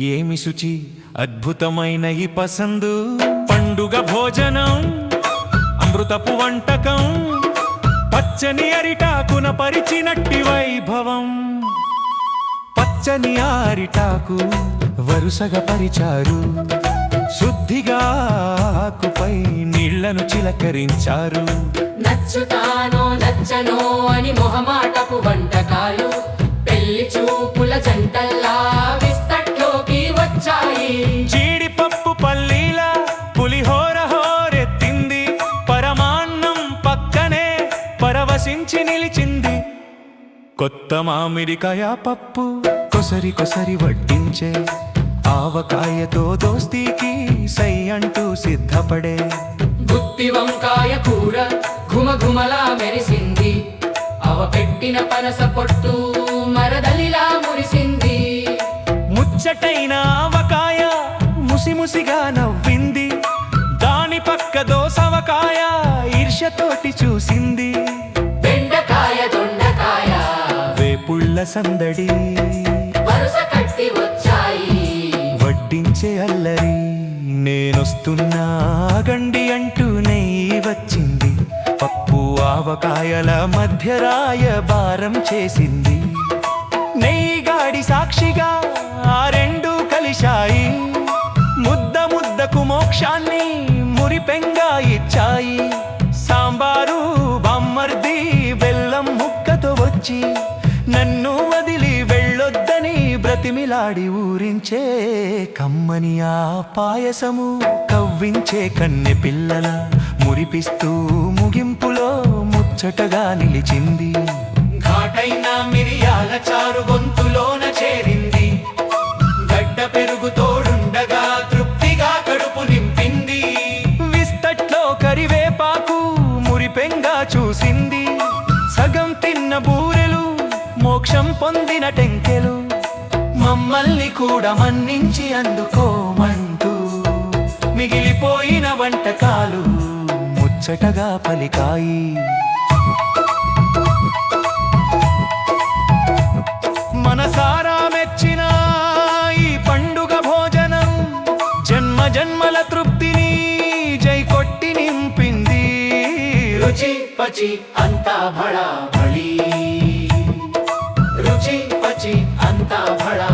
ఏమి శుచి అద్భుతమైన ఈ పసందు, పండుగ భోజనం అమృతపు వంటకం, పచ్చని అరిటాకున పరిచినట్టి వైభవం. పచ్చని అరిటాకు వరుసగా పరిచారు, శుద్ధిగా ఆకుపై నీళ్లను చిలకరించారు. నచ్చుతానో నచ్చనో అని మొహమాటపు వంటకాలు పెళ్లి చూపుల జంటల్లా విస్తట్లోకి వచ్చాయి. జీడిపప్పు పల్లీల పులిహోర హోరెత్తింది, పరమాన్నం పక్కనే పరవశించి నిలిచింది. కొత్త మామిడికాయ పప్పు కొసరి కొసరి వడ్డించే, ఆవకాయతో దోస్తీకి సై అంటూ సిద్ధపడే. గుత్తి వంకాయ కూర ఘుమఘుమలా మెరిసింది, అవ పెట్టిన పనస పొట్టు మరదలిలా మురిసింది. ముచ్చటైన ఆవకాయ ముసిముసిగా నవ్వింది, దాని పక్క దోసవకాయ ఈర్ష్యతోటి చూసింది. బెండకాయ దొండకాయ వేపుళ్ళ సందడి వరుస కట్టి వచ్చాయి. వడ్డించే అల్లరి నేనొస్తున్నా గండి అంటూ నెయ్యి వచ్చింది. పప్పు ఆవకాయల మధ్య రాయబారం చేసింది. నెయ్యి గాడి సాక్షిగా ఆ రెండు కలిశాయి, ముద్ద ముద్దకు మోక్షాన్ని మురిపెంగా ఇచ్చాయి. సాంబారు బామ్మర్ది బెల్లం ముక్కతో వచ్చి నన్ను వదిలి వెళ్ళొద్దని బ్రతిమిలాడి ఊరించే. కమ్మని ఆ పాయసము కవ్వించే కన్నె పిల్లల మురిపిస్తూ ముగింపులో ముచ్చటగా నిలిచింది. ఘాటైన మిరియాల చారు గొంతులోన చేరింది, గడ్డ పెరుగు తోడుండగా తృప్తిగా కడుపు నింపింది. విస్తట్లో కరివేపాకు మురిపెంగా చూసింది, సగం తిన్న బూరెలు మోక్షం పొందిన టెంకెలు. మమ్మల్ని కూడా మన్నించి అందుకోమంటూ మిగిలిపోయిన వంటకాలు ముచ్చటగా పలికాయి. మనసారా మెచ్చిన ఈ పండుగ భోజనం జన్మ జన్మల తృప్తిని జై కొట్టి నింపింది. రుచి పచి అంతా భళా భళీ, రుచి పచి అంతా భళా